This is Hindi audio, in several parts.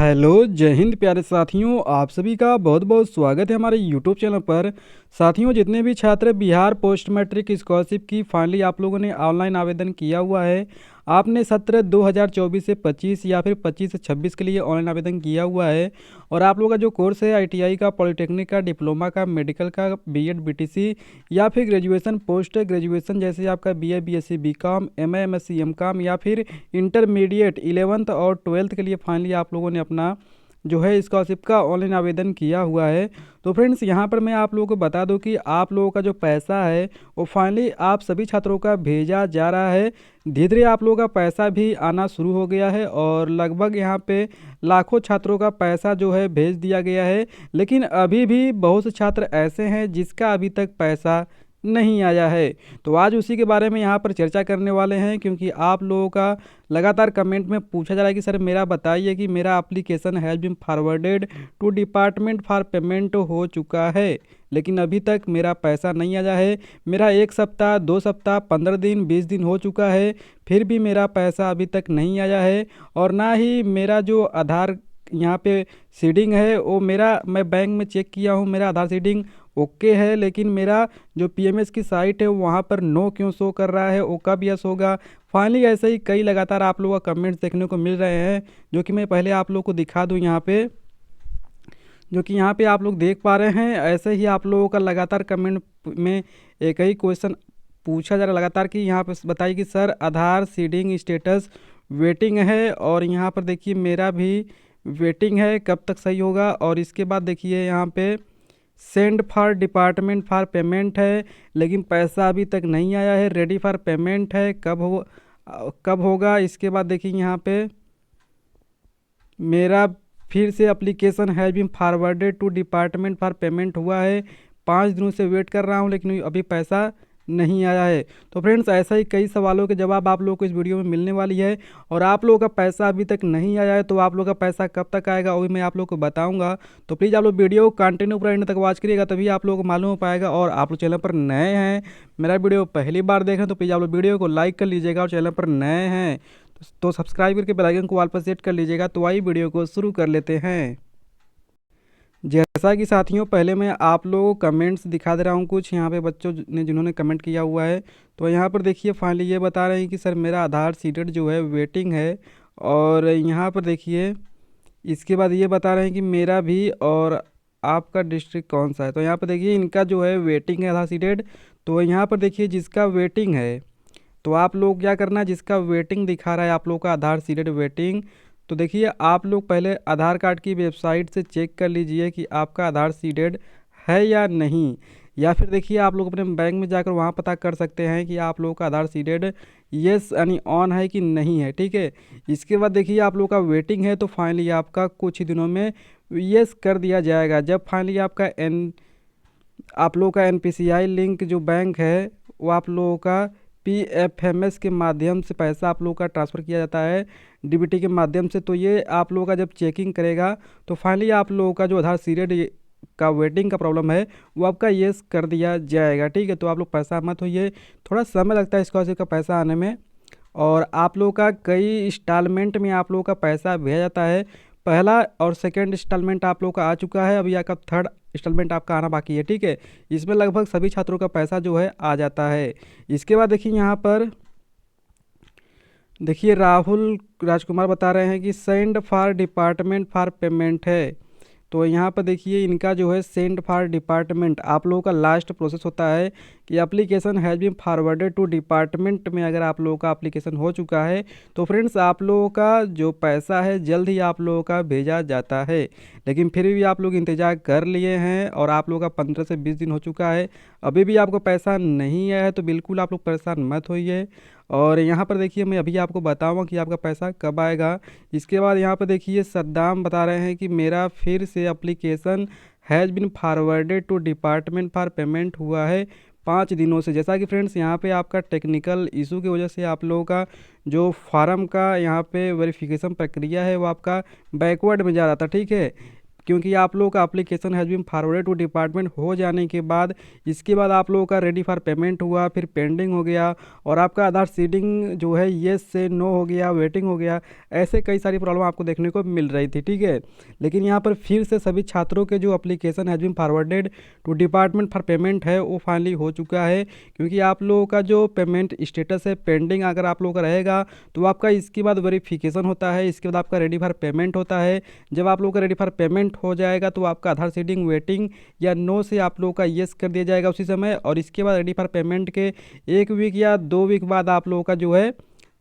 हेलो जय हिंद प्यारे साथियों, आप सभी का बहुत बहुत स्वागत है हमारे यूट्यूब चैनल पर। साथियों, जितने भी छात्र बिहार पोस्ट मैट्रिक स्कॉलरशिप की फाइनली आप लोगों ने ऑनलाइन आवेदन किया हुआ है, आपने सत्र 2024 से 25 या फिर 25 से 26 के लिए ऑनलाइन आवेदन किया हुआ है और आप लोगों का जो कोर्स है आईटीआई का, पॉलिटेक्निक का, डिप्लोमा का, मेडिकल का, बीएड बीटीसी या फिर ग्रेजुएशन, पोस्ट ग्रेजुएशन जैसे आपका BA BSc BCom, MA MSc MCom या फिर इंटरमीडिएट 11th और 12th के लिए फाइनली आप लोगों ने अपना जो है स्कॉलरशिप का ऑनलाइन आवेदन किया हुआ है। तो फ्रेंड्स, यहाँ पर मैं आप लोगों को बता दूं कि आप लोगों का जो पैसा है वो फाइनली आप सभी छात्रों का भेजा जा रहा है। धीरे धीरे आप लोगों का पैसा भी आना शुरू हो गया है और लगभग यहाँ पे लाखों छात्रों का पैसा जो है भेज दिया गया है। लेकिन अभी भी बहुत से छात्र ऐसे हैं जिसका अभी तक पैसा नहीं आया है। तो आज उसी के बारे में यहाँ पर चर्चा करने वाले हैं, क्योंकि आप लोगों का लगातार कमेंट में पूछा जा रहा है कि सर मेरा बताइए कि मेरा application has been forwarded to department for payment हो चुका है, लेकिन अभी तक मेरा पैसा नहीं आया है। मेरा 1 सप्ताह, 2 सप्ताह, 15 दिन, 20 दिन हो चुका है, फिर भी मेरा पैसा अभी तक नहीं आया है। और ना ही मेरा जो आधार यहाँ पे सीडिंग है वो मैं बैंक में चेक किया हूँ, मेरा आधार सीडिंग ओके है, लेकिन मेरा जो पीएमएस की साइट है वहाँ पर नो क्यों शो कर रहा है, वो कब यस होगा। फाइनली ऐसे ही कई लगातार आप लोगों का कमेंट्स देखने को मिल रहे हैं, जो कि मैं पहले आप लोगों को दिखा दूँ यहाँ पे, जो कि यहाँ पे आप लोग देख पा रहे हैं। ऐसे ही आप लोगों का लगातार कमेंट में एक ही क्वेश्चन पूछा जा रहा है लगातार कि यहाँ पे बताइए कि सर आधार सीडिंग स्टेटस वेटिंग है, और यहाँ पर देखिए मेरा भी वेटिंग है, कब तक सही होगा। और इसके बाद देखिए यहाँ पे send for department for payment है, लेकिन पैसा अभी तक नहीं आया है। रेडी फॉर पेमेंट है, कब होगा। इसके बाद देखिए यहाँ पे मेरा फिर से application has been forwarded to department for payment हुआ है, 5 दिनों से वेट कर रहा हूँ लेकिन अभी पैसा नहीं आया है। तो फ्रेंड्स, ऐसा ही कई सवालों के जवाब आप लोगों को इस वीडियो में मिलने वाली है। और आप लोगों का पैसा अभी तक नहीं आया है, तो आप लोगों का पैसा कब तक आएगा वो भी मैं आप लोगों को बताऊंगा। तो प्लीज़ आप लोग वीडियो को कंटिन्यू पूरा एंड तक वॉच करिएगा, तभी आप लोगों को मालूम हो पाएगा। और आप लोग चैनल पर नए हैं, मेरा वीडियो पहली बार देख रहे हैं, तो प्लीज़ आप लोग वीडियो को लाइक कर लीजिएगा, और चैनल पर नए हैं तो सब्सक्राइब करके बेल आइकन को ऑल पर सेट कर लीजिएगा। तो आइए वीडियो को शुरू कर लेते हैं। जैसा कि साथियों, पहले मैं आप लोगों को कमेंट्स दिखा दे रहा हूँ कुछ यहाँ पे बच्चों ने जिन्होंने कमेंट किया हुआ है। तो यहाँ पर देखिए फाइनली ये बता रहे हैं कि सर मेरा आधार सीटेड जो है वेटिंग है। और यहाँ पर देखिए इसके बाद ये बता रहे हैं कि मेरा भी, और आपका डिस्ट्रिक्ट कौन सा है। तो यहाँ पर देखिए इनका जो है वेटिंग है आधार सीटेड। तो यहाँ पर देखिए जिसका वेटिंग है, तो आप लोग क्या करना है, जिसका वेटिंग दिखा रहा है आप लोग का आधार सीटेड वेटिंग, तो देखिए आप लोग पहले आधार कार्ड की वेबसाइट से चेक कर लीजिए कि आपका आधार सीटेड है या नहीं। या फिर देखिए आप लोग अपने बैंक में जाकर वहाँ पता कर सकते हैं कि आप लोगों का आधार सीटेड येस यानी ऑन है कि नहीं है, ठीक है। इसके बाद देखिए आप लोग का वेटिंग है, तो फाइनली आपका कुछ ही दिनों में येस कर दिया जाएगा। जब फाइनली आप लोगों का एनपीसीआई लिंक जो बैंक है वो आप लोगों का पीएफएमएस के माध्यम से पैसा आप लोगों का ट्रांसफ़र किया जाता है डीबीटी के माध्यम से। तो ये आप लोगों का जब चेकिंग करेगा तो फाइनली आप लोगों का जो आधार सीटेड का वेटिंग का प्रॉब्लम है वो आपका येस कर दिया जाएगा, ठीक है। तो आप लोग पैसा मत होइए, थोड़ा समय लगता है स्कॉलरशिप का पैसा आने में। और आप लोगों का कई इंस्टॉलमेंट में आप लोगों का पैसा भेजा जाता है। पहला और सेकंड इंस्टॉलमेंट आप लोगों का आ चुका है, अभी आपका थर्ड इंस्टॉलमेंट आपका आना बाकी है, ठीक है। इसमें लगभग सभी छात्रों का पैसा जो है आ जाता है। इसके बाद देखिए यहाँ पर देखिए राहुल राजकुमार बता रहे हैं कि send for department for payment है। तो यहाँ पर देखिए इनका जो है सेंड फॉर डिपार्टमेंट आप लोगों का लास्ट प्रोसेस होता है कि application has been forwarded to department में अगर आप लोगों का एप्लीकेशन हो चुका है तो फ्रेंड्स आप लोगों का जो पैसा है जल्द ही आप लोगों का भेजा जाता है। लेकिन फिर भी आप लोग इंतज़ार कर लिए हैं और आप लोगों का 15 से 20 दिन हो चुका है, अभी भी आपको पैसा नहीं आया है, तो बिल्कुल आप लोग परेशान मत होइए। और यहाँ पर देखिए मैं अभी आपको बताऊँगा कि आपका पैसा कब आएगा। इसके बाद यहाँ पर देखिए सद्दाम बता रहे हैं कि मेरा फिर से application has been forwarded to department for payment हुआ है 5 दिनों से। जैसा कि फ्रेंड्स यहाँ पे आपका टेक्निकल इशू की वजह से आप लोगों का जो फार्म का यहाँ पे वेरिफिकेशन प्रक्रिया है वो आपका बैकवर्ड में जा रहा था, ठीक है। क्योंकि आप लोगों का application has been forwarded to department हो जाने के बाद इसके बाद आप लोगों का रेडी फॉर पेमेंट हुआ, फिर पेंडिंग हो गया और आपका आधार सीडिंग जो है येस से नो हो गया, वेटिंग हो गया, ऐसे कई सारी प्रॉब्लम आपको देखने को मिल रही थी, ठीक है। लेकिन यहाँ पर फिर से सभी छात्रों के जो application has been forwarded to department for payment है वो फाइनली हो चुका है, क्योंकि आप लोगों का जो पेमेंट स्टेटस है पेंडिंग अगर आप लोगों का रहेगा तो आपका इसके बाद वेरिफिकेशन होता है, इसके बाद आपका रेडी फॉर पेमेंट होता है। जब आप लोगों का रेडी फॉर पेमेंट हो जाएगा तो आपका आधार सीडिंग वेटिंग या नो से आप लोगों का येस कर दिया जाएगा उसी समय, और इसके बाद रेडी फॉर पेमेंट के 1 वीक या 2 वीक बाद आप लोगों का जो है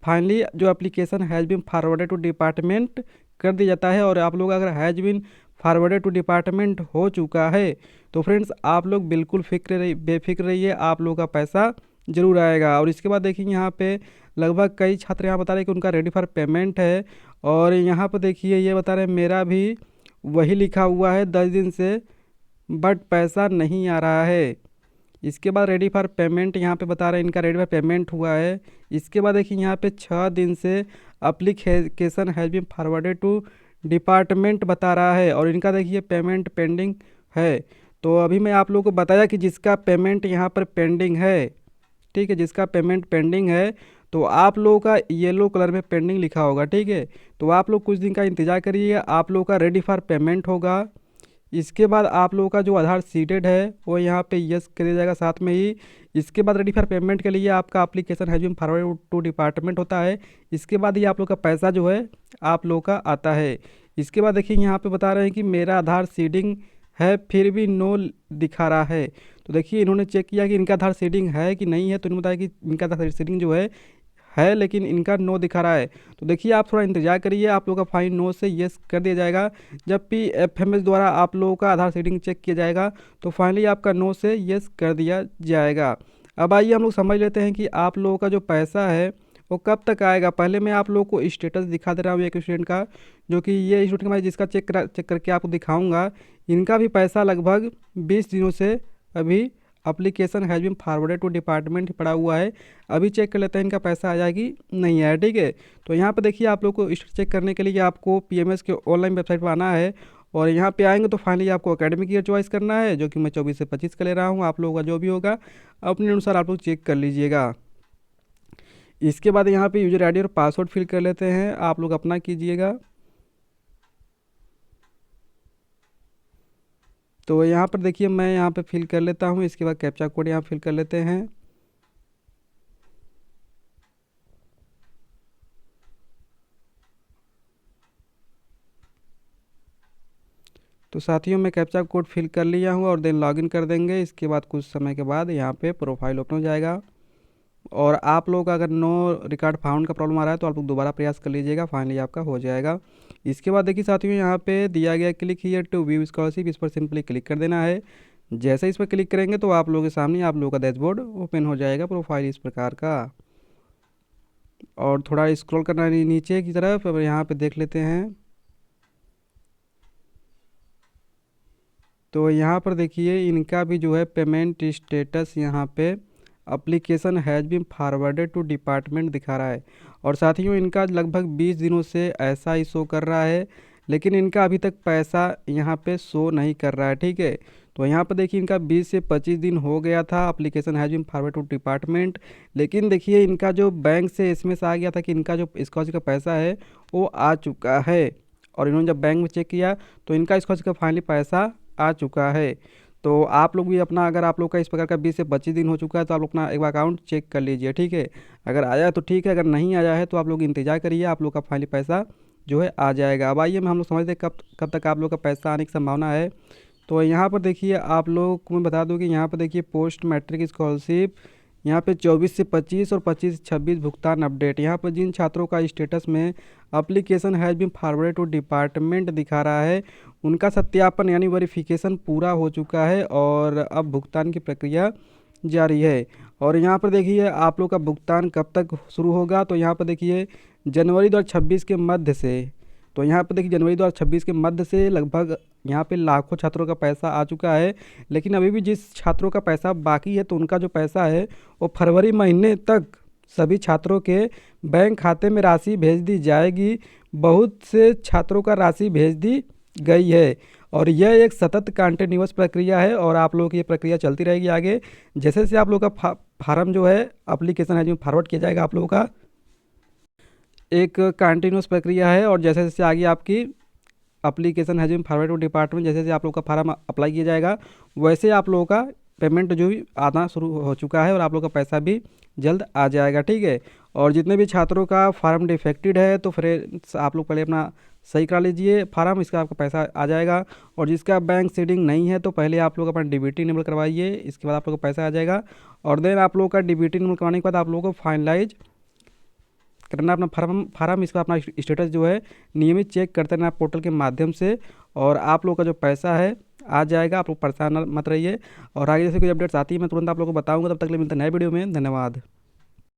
फाइनली जो application has been forwarded to department कर दिया जाता है। और आप लोग अगर has been forwarded to department हो चुका है तो फ्रेंड्स आप लोग बिल्कुल बेफिक्र रहिए, आप लोगों का पैसा ज़रूर आएगा। और इसके बाद देखिए यहाँ पे लगभग कई छात्र यहाँ बता रहे हैं कि उनका रेडी फॉर पेमेंट है, और यहाँ पर देखिए ये बता रहे हैं मेरा भी वही लिखा हुआ है 10 दिन से, बट पैसा नहीं आ रहा है। इसके बाद रेडी फॉर पेमेंट यहाँ पे बता रहे हैं इनका रेडी फॉर पेमेंट हुआ है। इसके बाद देखिए यहाँ पे 6 दिन से application has been forwarded to department बता रहा है, और इनका देखिए पेमेंट पेंडिंग है। तो अभी मैं आप लोगों को बताया कि जिसका पेमेंट यहाँ पर पेंडिंग है, ठीक है, जिसका पेमेंट पेंडिंग है तो आप लोगों का येलो कलर में पेंडिंग लिखा होगा, ठीक है। तो आप लोग कुछ दिन का इंतज़ार करिए, आप लोगों का रेडी फॉर पेमेंट होगा। इसके बाद आप लोगों का जो आधार सीटेड है वो यहाँ पे यस कर दिया जाएगा साथ में ही। इसके बाद रेडी फॉर पेमेंट के लिए आपका application has been forwarded to department होता है, इसके बाद ही आप लोग का पैसा जो है आप लोग का आता है। इसके बाद देखिए यहाँ पे बता रहे हैं कि मेरा आधार सीडिंग है फिर भी नो दिखा रहा है। तो देखिए इन्होंने चेक किया कि इनका आधार सीडिंग है कि नहीं है, तो इन्होंने बताया कि इनका आधार सीडिंग जो है लेकिन इनका नो दिखा रहा है। तो देखिए आप थोड़ा इंतजार करिए, आप लोगों का फाइन नो से येस कर दिया जाएगा। जब भी एफएमएस द्वारा आप लोगों का आधार सीडिंग चेक किया जाएगा तो फाइनली आपका नो से येस कर दिया जाएगा। अब आइए हम लोग समझ लेते हैं कि आप लोगों का जो पैसा है वो कब तक आएगा। पहले मैं आप लोगों को स्टेटस दिखा दे रहा हूँ एक स्टूडेंट का, जो कि ये स्टूडेंट का मैं जिसका चेक करके आपको दिखाऊंगा। इनका भी पैसा लगभग 20 दिनों से अभी application has been forwarded to department पड़ा हुआ है। अभी चेक कर लेते हैं इनका पैसा आ जाएगी नहीं आया, ठीक है। तो यहाँ पर देखिए आप लोग को चेक करने के लिए आपको पीएमएस के ऑनलाइन वेबसाइट पर आना है, और यहाँ पे आएंगे तो फाइनली आपको एकेडमिक ईयर चॉइस करना है, जो कि मैं 24 से 25 का ले रहा हूँ। आप लोगों का जो भी होगा अपने अनुसार आप लोग चेक कर लीजिएगा। इसके बाद यहाँ पे यूजर आईडी और पासवर्ड फिल कर लेते हैं, आप लोग अपना कीजिएगा। तो यहाँ पर देखिए मैं यहाँ पे फिल कर लेता हूँ, इसके बाद कैप्चा कोड यहाँ फिल कर लेते हैं। तो साथियों मैं कैप्चा कोड फिल कर लिया हूँ और देन लॉगिन कर देंगे। इसके बाद कुछ समय के बाद यहाँ पे प्रोफाइल ओपन हो जाएगा, और आप लोग का अगर नो रिकॉर्ड फाउंड का प्रॉब्लम आ रहा है तो आप लोग दोबारा प्रयास कर लीजिएगा, फाइनली आपका हो जाएगा। इसके बाद देखिए साथियों यहाँ पे दिया गया click here to view scholarship, इस पर सिंपली क्लिक कर देना है। जैसे इस पर क्लिक करेंगे तो आप लोगों के सामने आप लोगों का डैशबोर्ड ओपन हो जाएगा, प्रोफाइल इस प्रकार का। और थोड़ा स्क्रॉल करना है नीचे की तरफ, अब यहाँ पे देख लेते हैं। तो यहाँ पर देखिए इनका भी जो है पेमेंट स्टेटस यहाँ पे application has been forwarded to department दिखा रहा है, और साथियों इनका लगभग 20 दिनों से ऐसा ही शो कर रहा है, लेकिन इनका अभी तक पैसा यहाँ पे शो नहीं कर रहा है, ठीक है। तो यहाँ पर देखिए इनका 20 से 25 दिन हो गया था, application has been forward to department, लेकिन देखिए इनका जो बैंक से एसएमएस आ गया था कि इनका जो स्कॉलरशिप का पैसा है वो आ चुका है, और इन्होंने जब बैंक में चेक किया तो इनका स्कॉलरशिप का फाइनली पैसा आ चुका है। तो आप लोग भी अपना, अगर आप लोग का इस प्रकार का 20 से 25 दिन हो चुका है तो आप लोग अपना एक बार अकाउंट चेक कर लीजिए, ठीक है। अगर आया तो ठीक है, अगर नहीं आया है तो आप लोग इंतजार करिए, आप लोग का फाइनली पैसा जो है आ जाएगा। अब आइए हम लोग समझते हैं कब तक आप लोग का पैसा आने की संभावना है। तो यहाँ पर देखिए आप लोग को मैं बता दूँ कि यहाँ पर देखिए पोस्ट मैट्रिक स्कॉलरशिप यहाँ पे 24 से 25 और 25 से 26 भुगतान अपडेट। यहाँ पर जिन छात्रों का स्टेटस में application has been forwarded to department दिखा रहा है उनका सत्यापन यानी वेरिफिकेशन पूरा हो चुका है, और अब भुगतान की प्रक्रिया जारी है। और यहाँ पर देखिए आप लोग का भुगतान कब तक शुरू होगा, तो यहाँ पर देखिए जनवरी 2026 के मध्य से। तो यहाँ पर देखिए जनवरी 2026 के मध्य से लगभग यहाँ पे लाखों छात्रों का पैसा आ चुका है, लेकिन अभी भी जिस छात्रों का पैसा बाकी है तो उनका जो पैसा है वो फरवरी महीने तक सभी छात्रों के बैंक खाते में राशि भेज दी जाएगी। बहुत से छात्रों का राशि भेज दी गई है, और यह एक सतत कंटिन्यूअस प्रक्रिया है और आप लोगों की ये प्रक्रिया चलती रहेगी आगे। जैसे जैसे आप लोगों का फार्म जो है एप्लीकेशन है जो फॉरवर्ड किया जाएगा, आप लोगों का एक कंटिन्यूअस प्रक्रिया है और जैसे जैसे आगे आपकी एप्लीकेशन है जो फॉरवर्ड टू डिपार्टमेंट, जैसे जैसे आप लोग का फार्म अप्लाई किया जाएगा वैसे आप लोगों का पेमेंट जो भी आना शुरू हो चुका है और आप लोग का पैसा भी जल्द आ जाएगा, ठीक है। और जितने भी छात्रों का फार्म डिफेक्टेड है तो फ्रेंड्स आप लोग पहले अपना सही करा लीजिए फार्म, इसका आपका पैसा आ जाएगा। और जिसका बैंक सीडिंग नहीं है तो पहले आप लोग अपना डीबीटी नंबर करवाइए, इसके बाद आप लोग को पैसा आ जाएगा। और देन आप लोग का डीबीटी नंबर करवाने के बाद आप लोगों को फाइनलाइज करना अपना फार्म इसका अपना स्टेटस जो है नियमित चेक करते रहना पोर्टल के माध्यम से, और आप लोग का जो पैसा है आ जाएगा। आप लोग परेशान मत रहिए और आगे जैसे कोई अपडेट्स आती है मैं तुरंत आप लोगों को बताऊंगा। तब तक के लिए मिलते हैं नए वीडियो में, धन्यवाद।